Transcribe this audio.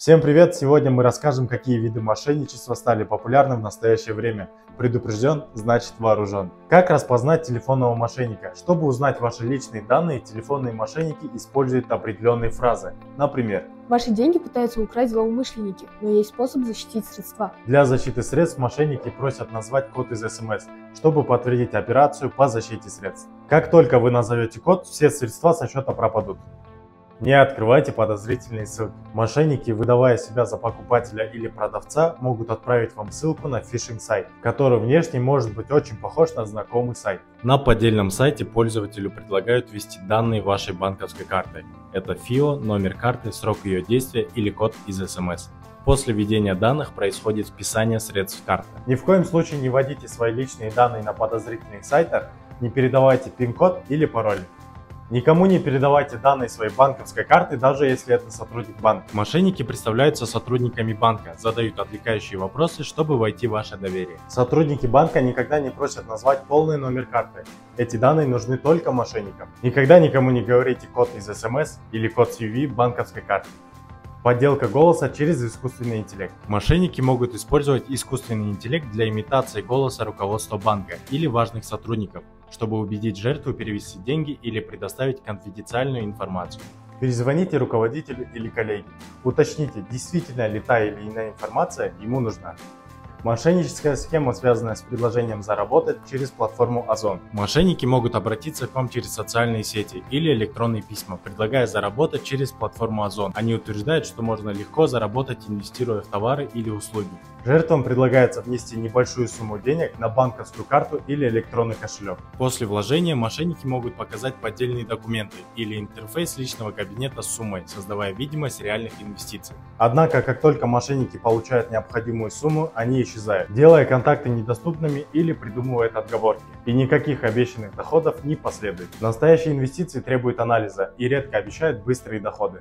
Всем привет! Сегодня мы расскажем, какие виды мошенничества стали популярны в настоящее время. Предупрежден, значит вооружен. Как распознать телефонного мошенника? Чтобы узнать ваши личные данные, телефонные мошенники используют определенные фразы. Например, ваши деньги пытаются украсть злоумышленники, но есть способ защитить средства. Для защиты средств мошенники просят назвать код из СМС, чтобы подтвердить операцию по защите средств. Как только вы назовете код, все средства со счета пропадут. Не открывайте подозрительные ссылки. Мошенники, выдавая себя за покупателя или продавца, могут отправить вам ссылку на фишинг-сайт, который внешне может быть очень похож на знакомый сайт. На поддельном сайте пользователю предлагают ввести данные вашей банковской карты. Это ФИО, номер карты, срок ее действия или код из СМС. После введения данных происходит списание средств карты. Ни в коем случае не вводите свои личные данные на подозрительных сайтах, не передавайте пин-код или пароль. Никому не передавайте данные своей банковской карты, даже если это сотрудник банка. Мошенники представляются сотрудниками банка, задают отвлекающие вопросы, чтобы войти в ваше доверие. Сотрудники банка никогда не просят назвать полный номер карты. Эти данные нужны только мошенникам. Никогда никому не говорите код из СМС или код CVV банковской карты. Подделка голоса через искусственный интеллект. Мошенники могут использовать искусственный интеллект для имитации голоса руководства банка или важных сотрудников, чтобы убедить жертву перевести деньги или предоставить конфиденциальную информацию. Перезвоните руководителю или коллеге. Уточните, действительно ли та или иная информация ему нужна. Мошенническая схема, связанная с предложением заработать через платформу Озон. Мошенники могут обратиться к вам через социальные сети или электронные письма, предлагая заработать через платформу Озон. Они утверждают, что можно легко заработать, инвестируя в товары или услуги. Жертвам предлагается внести небольшую сумму денег на банковскую карту или электронный кошелек. После вложения мошенники могут показать поддельные документы или интерфейс личного кабинета с суммой, создавая видимость реальных инвестиций. Однако, как только мошенники получают необходимую сумму, они исчезают, делая контакты недоступными или придумывают отговорки. И никаких обещанных доходов не последует. Настоящие инвестиции требуют анализа и редко обещают быстрые доходы.